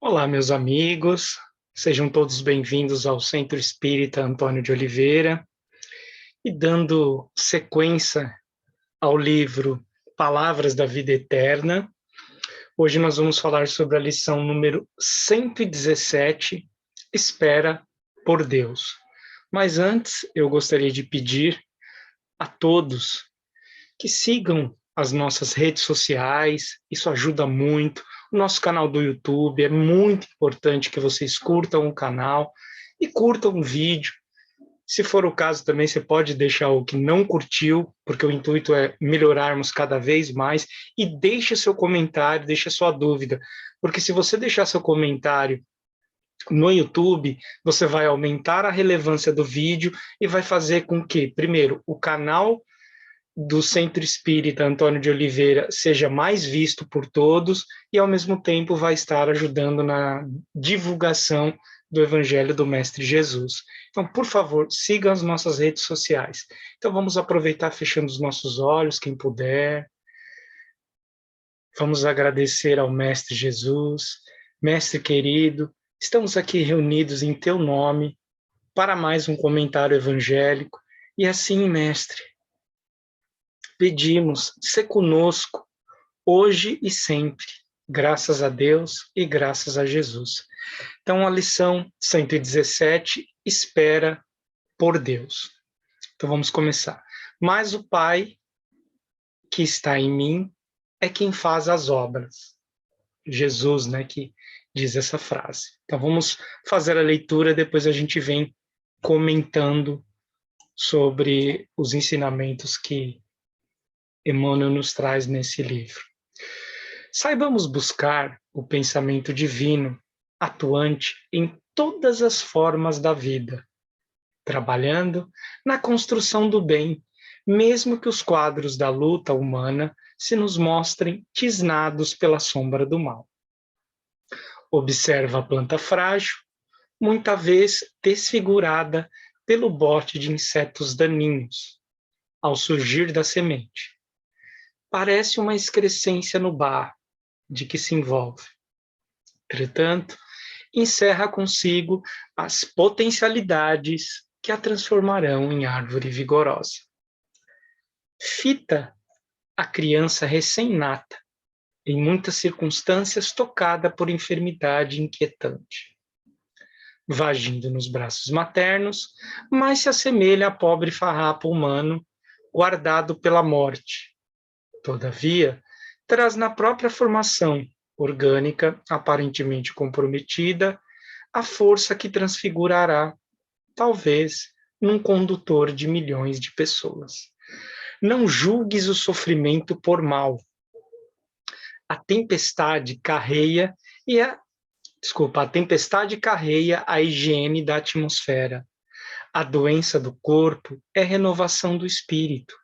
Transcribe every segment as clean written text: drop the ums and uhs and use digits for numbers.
Olá, meus amigos, sejam todos bem-vindos ao Centro Espírita Antônio de Oliveira. E dando sequência ao livro Palavras da Vida Eterna, hoje nós vamos falar sobre a lição número 117, Espera por Deus. Mas antes, eu gostaria de pedir a todos que sigam as nossas redes sociais, isso ajuda muito. O nosso canal do YouTube, é muito importante que vocês curtam o canal e curtam o vídeo. Se for o caso também, você pode deixar o que não curtiu, porque o intuito é melhorarmos cada vez mais, e deixe seu comentário, deixe sua dúvida, porque se você deixar seu comentário no YouTube, você vai aumentar a relevância do vídeo e vai fazer com que, primeiro, o canal do Centro Espírita Antônio de Oliveira seja mais visto por todos e, ao mesmo tempo, vai estar ajudando na divulgação do Evangelho do Mestre Jesus. Então, por favor, siga as nossas redes sociais. Então, vamos aproveitar fechando os nossos olhos, quem puder. Vamos agradecer ao Mestre Jesus. Mestre querido, estamos aqui reunidos em teu nome para mais um comentário evangélico. E assim, Mestre, pedimos, ser conosco, hoje e sempre, graças a Deus e graças a Jesus. Então, a lição 117, espera por Deus. Então, vamos começar. Mas o Pai que está em mim é quem faz as obras. Jesus, né, que diz essa frase. Então, vamos fazer a leitura, depois a gente vem comentando sobre os ensinamentos que Emmanuel nos traz nesse livro. Saibamos buscar o pensamento divino, atuante em todas as formas da vida, trabalhando na construção do bem, mesmo que os quadros da luta humana se nos mostrem tisnados pela sombra do mal. Observa a planta frágil, muita vez desfigurada pelo bote de insetos daninhos, ao surgir da semente. Parece uma excrescência no barro de que se envolve. Entretanto, encerra consigo as potencialidades que a transformarão em árvore vigorosa. Fita a criança recém-nata, em muitas circunstâncias tocada por enfermidade inquietante. Vagindo nos braços maternos, mas se assemelha a pobre farrapo humano guardado pela morte. Todavia, traz na própria formação orgânica, aparentemente comprometida, a força que transfigurará, talvez, num condutor de milhões de pessoas. Não julgues o sofrimento por mal. A tempestade carreia a higiene da atmosfera. A doença do corpo é renovação do espírito.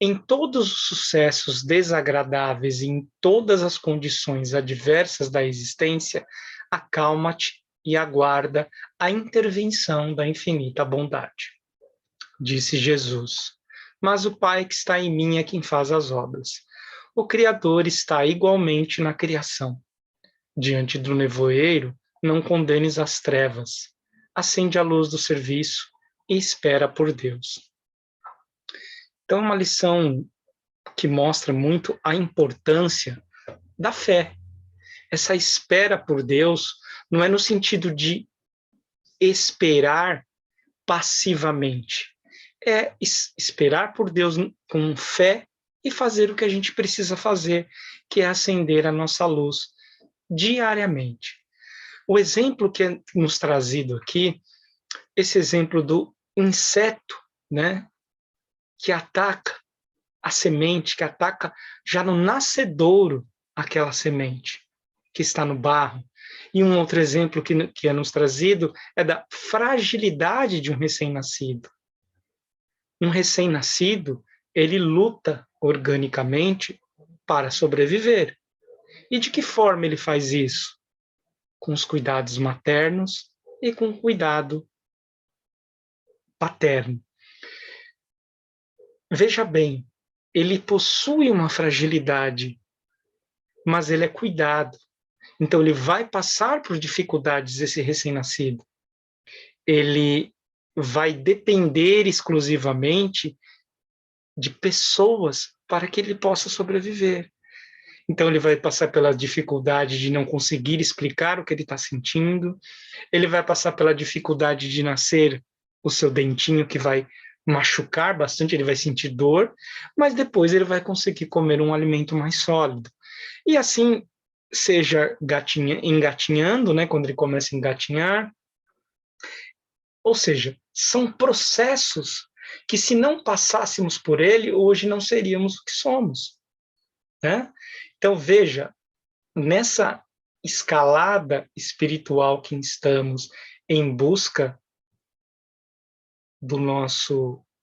Em todos os sucessos desagradáveis e em todas as condições adversas da existência, acalma-te e aguarda a intervenção da infinita bondade. Disse Jesus, mas o Pai que está em mim é quem faz as obras. O Criador está igualmente na criação. Diante do nevoeiro, não condenes as trevas. Acende a luz do serviço e espera por Deus. Então, é uma lição que mostra muito a importância da fé. Essa espera por Deus não é no sentido de esperar passivamente. É esperar por Deus com fé e fazer o que a gente precisa fazer, que é acender a nossa luz diariamente. O exemplo que é nos trazido aqui, esse exemplo do inseto, né, que ataca a semente, que ataca já no nascedouro aquela semente que está no barro. E um outro exemplo que é nos trazido é da fragilidade de um recém-nascido. Um recém-nascido, ele luta organicamente para sobreviver. E de que forma ele faz isso? Com os cuidados maternos e com o cuidado paterno. Veja bem, ele possui uma fragilidade, mas ele é cuidado. Então, ele vai passar por dificuldades, esse recém-nascido. Ele vai depender exclusivamente de pessoas para que ele possa sobreviver. Então, ele vai passar pela dificuldade de não conseguir explicar o que ele está sentindo, ele vai passar pela dificuldade de nascer o seu dentinho, que vai machucar bastante, ele vai sentir dor, mas depois ele vai conseguir comer um alimento mais sólido. E assim, seja engatinhando, né, quando ele começa a engatinhar, ou seja, são processos que, se não passássemos por ele, hoje não seríamos o que somos, né? Então, veja, nessa escalada espiritual que estamos em busca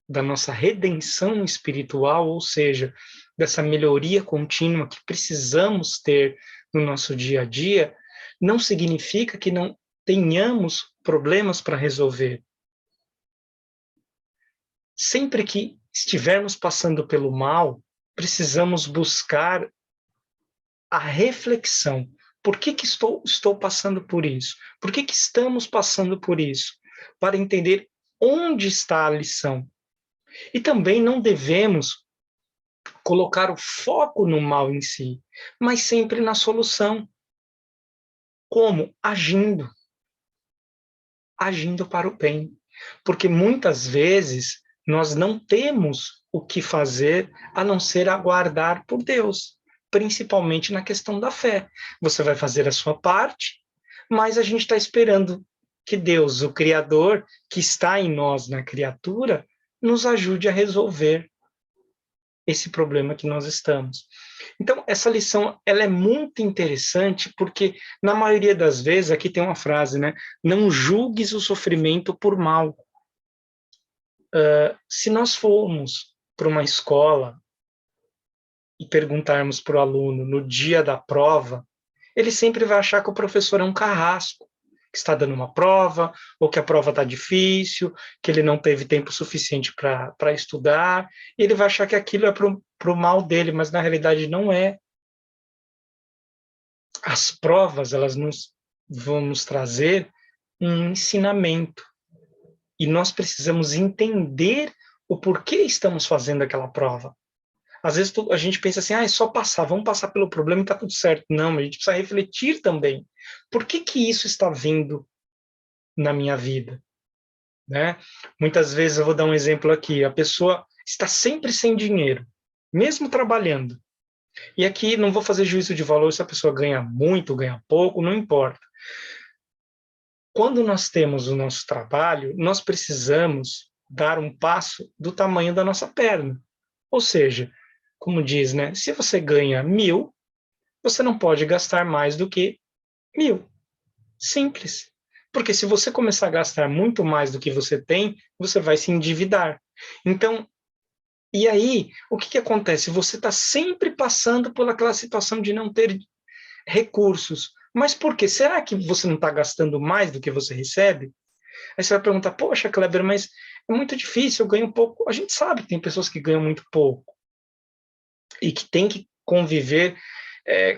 da nossa redenção espiritual, ou seja, dessa melhoria contínua que precisamos ter no nosso dia a dia, não significa que não tenhamos problemas para resolver. Sempre que estivermos passando pelo mal, precisamos buscar a reflexão. Por que estou passando por isso? Por que estamos passando por isso? Para entender onde está a lição. E também não devemos colocar o foco no mal em si, mas sempre na solução. Como? Agindo para o bem. Porque muitas vezes nós não temos o que fazer a não ser aguardar por Deus, principalmente na questão da fé. Você vai fazer a sua parte, mas a gente está esperando que Deus, o Criador, que está em nós, na criatura, nos ajude a resolver esse problema que nós estamos. Então, essa lição, ela é muito interessante porque, na maioria das vezes, aqui tem uma frase, né? Não julgues o sofrimento por mal. Se nós formos para uma escola e perguntarmos para o aluno no dia da prova, ele sempre vai achar que o professor é um carrasco, que está dando uma prova, ou que a prova está difícil, que ele não teve tempo suficiente para estudar, e ele vai achar que aquilo é para o mal dele, mas na realidade não é. As provas, elas vão nos trazer um ensinamento, e nós precisamos entender o porquê estamos fazendo aquela prova. Às vezes a gente pensa assim, é só passar, vamos passar pelo problema e está tudo certo. Não, a gente precisa refletir também. Por que isso está vindo na minha vida? Né? Muitas vezes, eu vou dar um exemplo aqui, a pessoa está sempre sem dinheiro, mesmo trabalhando. E aqui não vou fazer juízo de valor se a pessoa ganha muito, ganha pouco, não importa. Quando nós temos o nosso trabalho, nós precisamos dar um passo do tamanho da nossa perna. Ou seja, como diz, né? Se você ganha 1.000, você não pode gastar mais do que 1.000. Simples. Porque se você começar a gastar muito mais do que você tem, você vai se endividar. Então, e aí, o que acontece? Você está sempre passando por aquela situação de não ter recursos. Mas por quê? Será que você não está gastando mais do que você recebe? Aí você vai perguntar, poxa, Kleber, mas é muito difícil, eu ganho pouco. A gente sabe que tem pessoas que ganham muito pouco e que tem que conviver,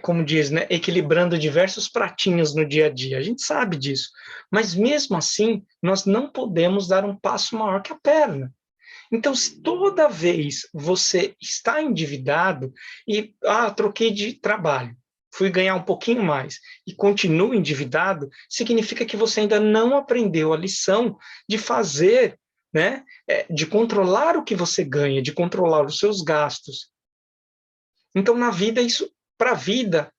como diz, né, equilibrando diversos pratinhos no dia a dia. A gente sabe disso. Mas mesmo assim, nós não podemos dar um passo maior que a perna. Então, se toda vez você está endividado e, troquei de trabalho, fui ganhar um pouquinho mais e continuo endividado, significa que você ainda não aprendeu a lição de fazer, né, de controlar o que você ganha, de controlar os seus gastos. Então, na vida, isso, para a vida,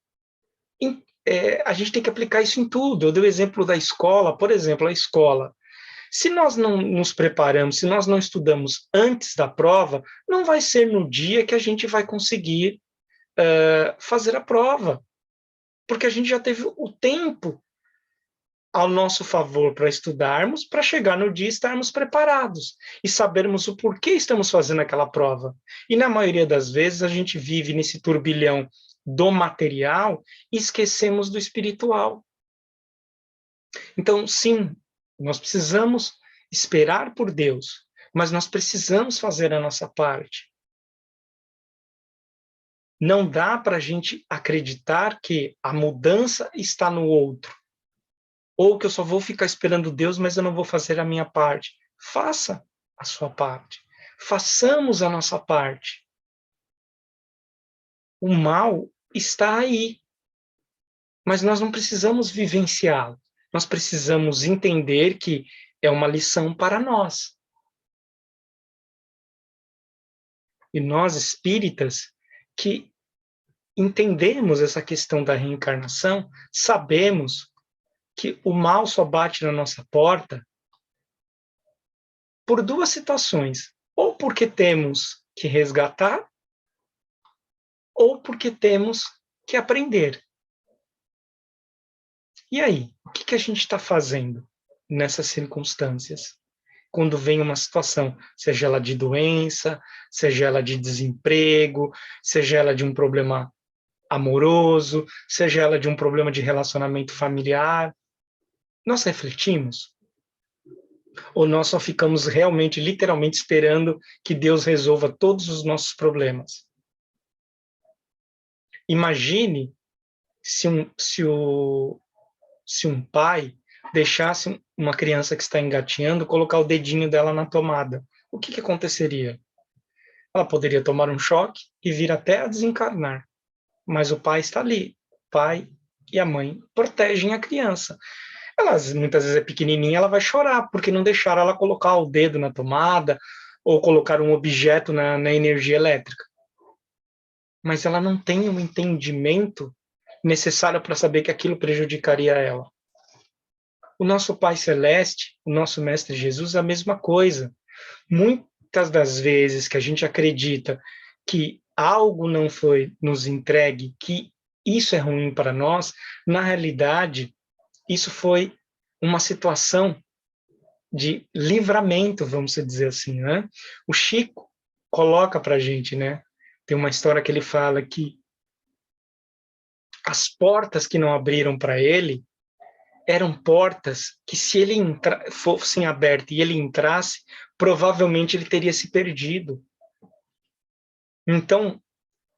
a gente tem que aplicar isso em tudo. Eu dei o exemplo da escola, por exemplo, a escola. Se nós não nos preparamos, se nós não estudamos antes da prova, não vai ser no dia que a gente vai conseguir fazer a prova, porque a gente já teve o tempo ao nosso favor para estudarmos, para chegar no dia e estarmos preparados e sabermos o porquê estamos fazendo aquela prova. E na maioria das vezes a gente vive nesse turbilhão do material e esquecemos do espiritual. Então, sim, nós precisamos esperar por Deus, mas nós precisamos fazer a nossa parte. Não dá para a gente acreditar que a mudança está no outro, ou que eu só vou ficar esperando Deus, mas eu não vou fazer a minha parte. Faça a sua parte. Façamos a nossa parte. O mal está aí, mas nós não precisamos vivenciá-lo. Nós precisamos entender que é uma lição para nós. E nós, espíritas, que entendemos essa questão da reencarnação, sabemos que o mal só bate na nossa porta por duas situações. Ou porque temos que resgatar, ou porque temos que aprender. E aí, o que a gente está fazendo nessas circunstâncias? Quando vem uma situação, seja ela de doença, seja ela de desemprego, seja ela de um problema amoroso, seja ela de um problema de relacionamento familiar, nós refletimos? Ou nós só ficamos realmente, literalmente, esperando que Deus resolva todos os nossos problemas? Imagine se um pai deixasse uma criança que está engatinhando colocar o dedinho dela na tomada. O que aconteceria? Ela poderia tomar um choque e vir até a desencarnar. Mas o pai está ali. O pai e a mãe protegem a criança. Ela, muitas vezes, é pequenininha, ela vai chorar, porque não deixaram ela colocar o dedo na tomada ou colocar um objeto na energia elétrica. Mas ela não tem um entendimento necessário para saber que aquilo prejudicaria ela. O nosso Pai Celeste, o nosso Mestre Jesus, é a mesma coisa. Muitas das vezes que a gente acredita que algo não foi nos entregue, que isso é ruim para nós, na realidade, isso foi uma situação de livramento, vamos dizer assim, né? O Chico coloca para a gente, né? Tem uma história que ele fala que as portas que não abriram para ele eram portas que, se ele fossem abertas e ele entrasse, provavelmente ele teria se perdido. Então,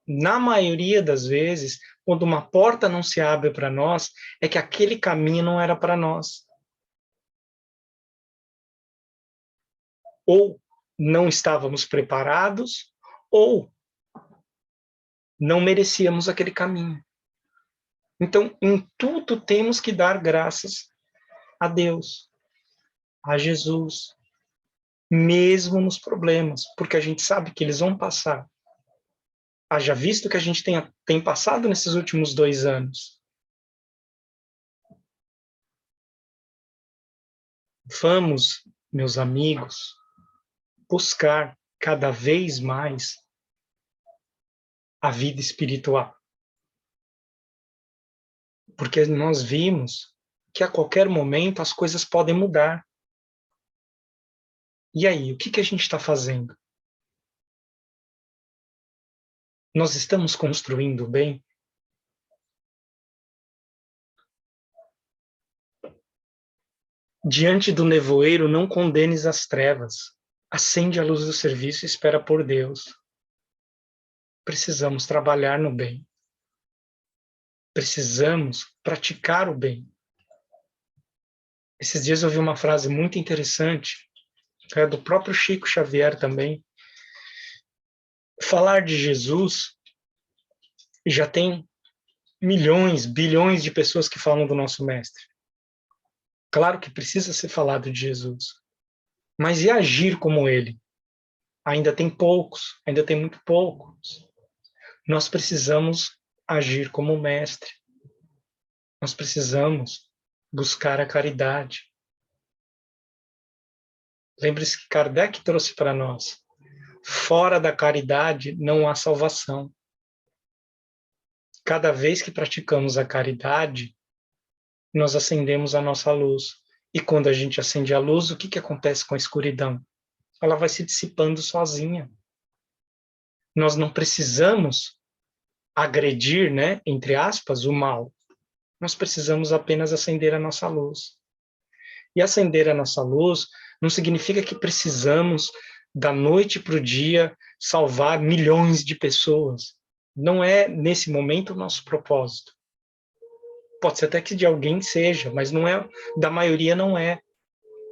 na maioria das vezes, quando uma porta não se abre para nós, é que aquele caminho não era para nós. Ou não estávamos preparados, ou não merecíamos aquele caminho. Então, em tudo temos que dar graças a Deus, a Jesus, mesmo nos problemas, porque a gente sabe que eles vão passar. Haja visto que a gente tem passado nesses últimos 2 anos. Vamos, meus amigos, buscar cada vez mais a vida espiritual. Porque nós vimos que a qualquer momento as coisas podem mudar. E aí, o que a gente está fazendo? Nós estamos construindo o bem? Diante do nevoeiro, não condenes as trevas. Acende a luz do serviço e espera por Deus. Precisamos trabalhar no bem. Precisamos praticar o bem. Esses dias eu vi uma frase muito interessante, do próprio Chico Xavier também. Falar de Jesus, já tem milhões, bilhões de pessoas que falam do nosso mestre. Claro que precisa ser falado de Jesus. Mas e agir como ele? Ainda tem poucos, ainda tem muito poucos. Nós precisamos agir como o mestre. Nós precisamos buscar a caridade. Lembre-se que Kardec trouxe para nós: fora da caridade não há salvação. Cada vez que praticamos a caridade, nós acendemos a nossa luz. E quando a gente acende a luz, o que acontece com a escuridão? Ela vai se dissipando sozinha. Nós não precisamos agredir, né, entre aspas, o mal. Nós precisamos apenas acender a nossa luz. E acender a nossa luz não significa que precisamos, da noite para o dia, salvar milhões de pessoas. Não é, nesse momento, o nosso propósito. Pode ser até que de alguém seja, mas não é, da maioria não é.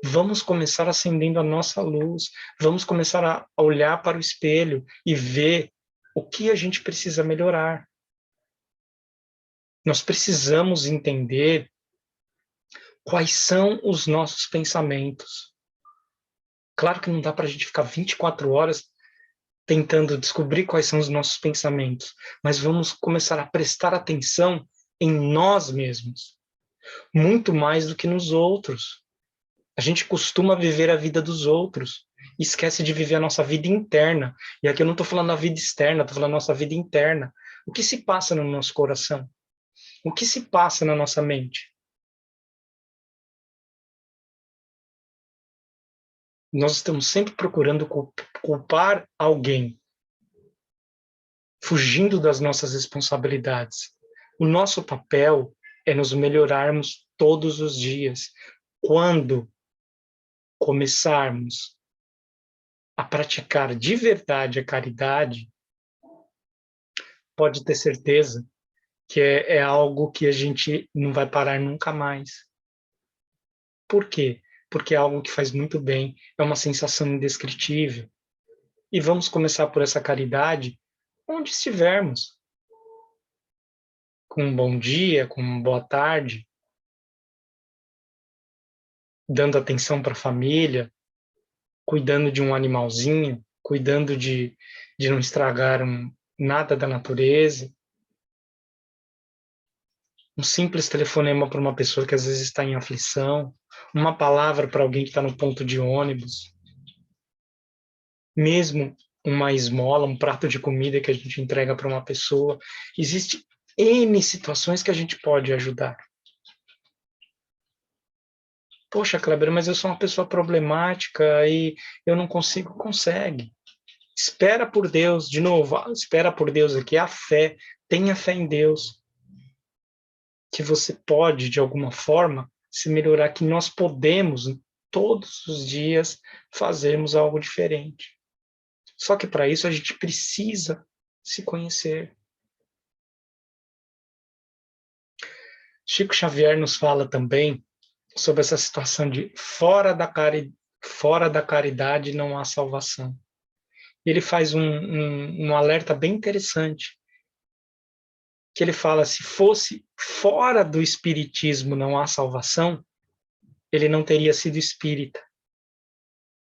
Vamos começar acendendo a nossa luz, vamos começar a olhar para o espelho e ver o que a gente precisa melhorar. Nós precisamos entender quais são os nossos pensamentos. Claro que não dá para a gente ficar 24 horas tentando descobrir quais são os nossos pensamentos, mas vamos começar a prestar atenção em nós mesmos, muito mais do que nos outros. A gente costuma viver a vida dos outros, esquece de viver a nossa vida interna. E aqui eu não estou falando da vida externa, estou falando da nossa vida interna. O que se passa no nosso coração? O que se passa na nossa mente? Nós estamos sempre procurando culpar alguém, fugindo das nossas responsabilidades. O nosso papel é nos melhorarmos todos os dias. Quando começarmos a praticar de verdade a caridade, pode ter certeza que é algo que a gente não vai parar nunca mais. Por quê? Porque é algo que faz muito bem, é uma sensação indescritível. E vamos começar por essa caridade onde estivermos. Com um bom dia, com uma boa tarde, dando atenção para a família, cuidando de um animalzinho, cuidando de não estragar nada da natureza. Um simples telefonema para uma pessoa que às vezes está em aflição, uma palavra para alguém que está no ponto de ônibus, mesmo uma esmola, um prato de comida que a gente entrega para uma pessoa. Existe N situações que a gente pode ajudar. Poxa, Kleber, mas eu sou uma pessoa problemática e eu não consigo. Consegue. Espera por Deus, de novo, espera por Deus aqui, a fé, tenha fé em Deus, que você pode, de alguma forma, se melhorar, que nós podemos, todos os dias, fazermos algo diferente. Só que para isso a gente precisa se conhecer. Chico Xavier nos fala também sobre essa situação de fora da caridade não há salvação. Ele faz um alerta bem interessante, que ele fala, se fosse fora do espiritismo não há salvação, ele não teria sido espírita.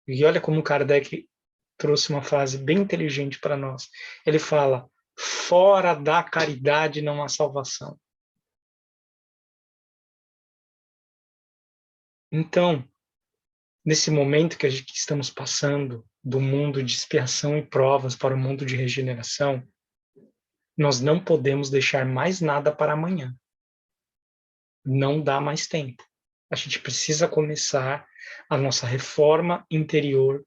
E olha como Kardec trouxe uma frase bem inteligente para nós. Ele fala, fora da caridade não há salvação. Então, nesse momento que estamos passando do mundo de expiação e provas para o mundo de regeneração, nós não podemos deixar mais nada para amanhã. Não dá mais tempo. A gente precisa começar a nossa reforma interior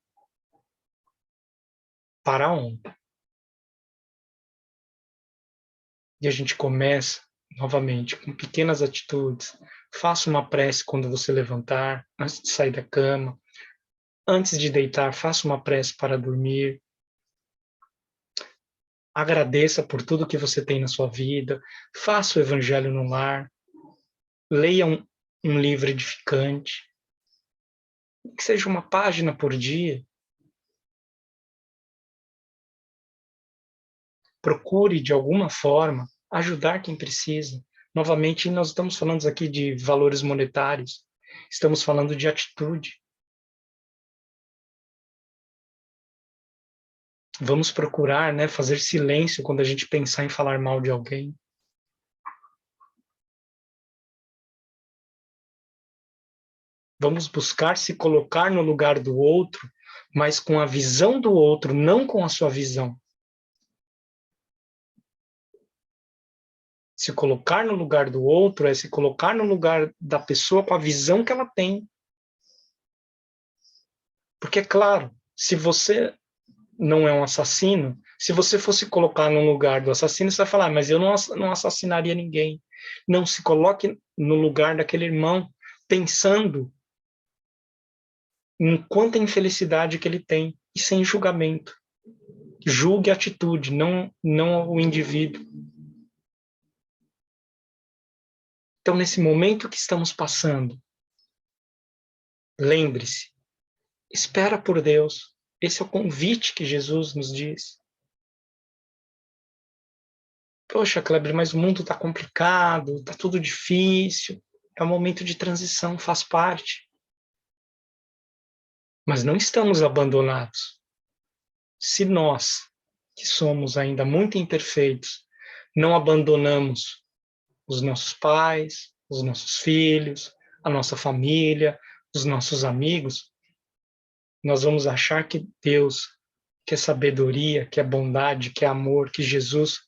para ontem. E a gente começa, novamente, com pequenas atitudes. Faça uma prece quando você levantar, antes de sair da cama. Antes de deitar, faça uma prece para dormir. Agradeça por tudo que você tem na sua vida. Faça o evangelho no lar. Leia um livro edificante. Que seja uma página por dia. Procure, de alguma forma, ajudar quem precisa. Novamente, nós estamos falando aqui de valores monetários. Estamos falando de atitude. Vamos procurar, né, fazer silêncio quando a gente pensar em falar mal de alguém. Vamos buscar se colocar no lugar do outro, mas com a visão do outro, não com a sua visão. Se colocar no lugar do outro é se colocar no lugar da pessoa com a visão que ela tem. Porque, é claro, se você não é um assassino, se você fosse colocar no lugar do assassino, você vai falar, mas eu não assassinaria ninguém. Não, se coloque no lugar daquele irmão, pensando em quanta infelicidade que ele tem, e sem julgamento. Julgue a atitude, não o indivíduo. Então, nesse momento que estamos passando, lembre-se, espera por Deus. Esse é o convite que Jesus nos diz. Poxa, Kleber, mas o mundo está complicado, está tudo difícil. É um momento de transição, faz parte. Mas não estamos abandonados. Se nós, que somos ainda muito imperfeitos, não abandonamos os nossos pais, os nossos filhos, a nossa família, os nossos amigos, nós vamos achar que Deus, que é sabedoria, que é bondade, que é amor, que Jesus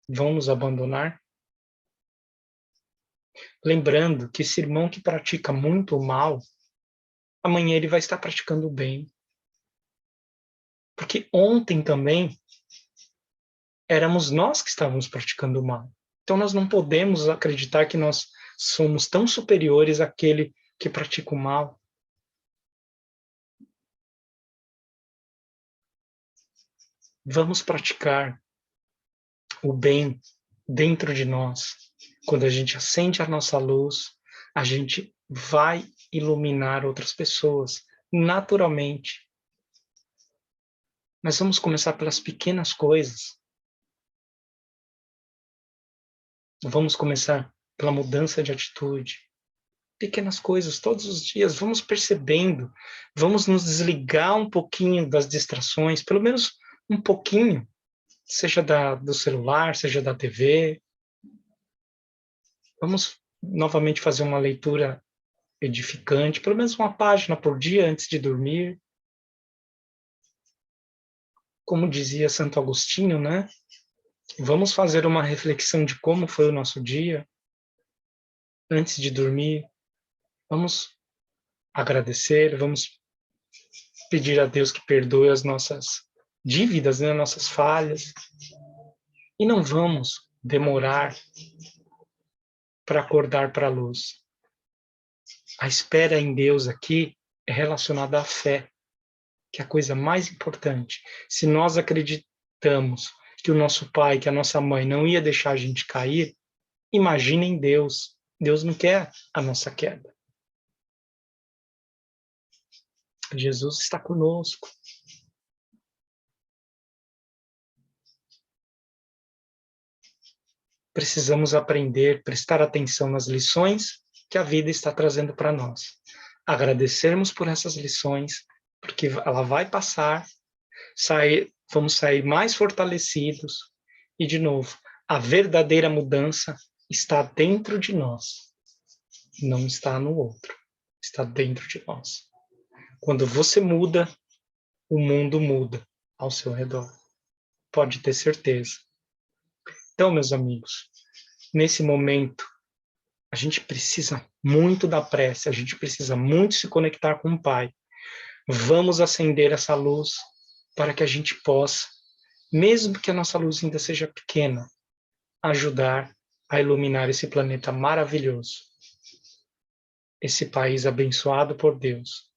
vão nos abandonar? Lembrando que esse irmão que pratica muito o mal, amanhã ele vai estar praticando o bem. Porque ontem também éramos nós que estávamos praticando o mal. Então nós não podemos acreditar que nós somos tão superiores àquele que pratica o mal. Vamos praticar o bem dentro de nós. Quando a gente acende a nossa luz, a gente vai iluminar outras pessoas, naturalmente. Mas vamos começar pelas pequenas coisas. Vamos começar pela mudança de atitude. Pequenas coisas, todos os dias, vamos percebendo, vamos nos desligar um pouquinho das distrações, pelo menos um pouquinho, seja do celular, seja da TV. Vamos novamente fazer uma leitura edificante, pelo menos uma página por dia antes de dormir. Como dizia Santo Agostinho, né? Vamos fazer uma reflexão de como foi o nosso dia antes de dormir. Vamos agradecer, vamos pedir a Deus que perdoe as nossas dívidas, né, nossas falhas. E não vamos demorar para acordar para a luz. A espera em Deus aqui é relacionada à fé, que é a coisa mais importante. Se nós acreditamos que o nosso pai, que a nossa mãe não ia deixar a gente cair, imaginem Deus. Deus não quer a nossa queda. Jesus está conosco. Precisamos aprender, prestar atenção nas lições que a vida está trazendo para nós. Agradecermos por essas lições, porque ela vai passar, vamos sair mais fortalecidos. E, de novo, a verdadeira mudança está dentro de nós, não está no outro, está dentro de nós. Quando você muda, o mundo muda ao seu redor. Pode ter certeza. Então, meus amigos, nesse momento, a gente precisa muito da prece, a gente precisa muito se conectar com o Pai. Vamos acender essa luz para que a gente possa, mesmo que a nossa luz ainda seja pequena, ajudar a iluminar esse planeta maravilhoso, esse país abençoado por Deus.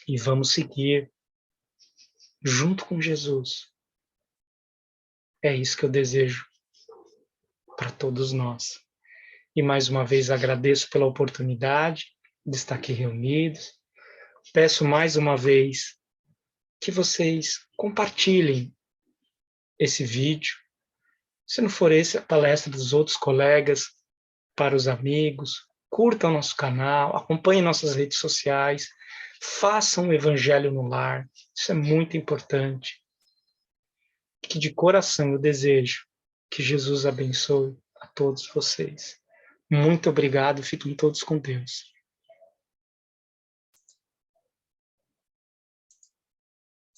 E vamos seguir junto com Jesus. É isso que eu desejo para todos nós. E mais uma vez agradeço pela oportunidade de estar aqui reunidos. Peço mais uma vez que vocês compartilhem esse vídeo. Se não for esse, a palestra dos outros colegas, para os amigos. Curtam nosso canal, acompanhem nossas redes sociais, façam o Evangelho no lar. Isso é muito importante. Que de coração eu desejo que Jesus abençoe a todos vocês. Muito obrigado, fiquem todos com Deus.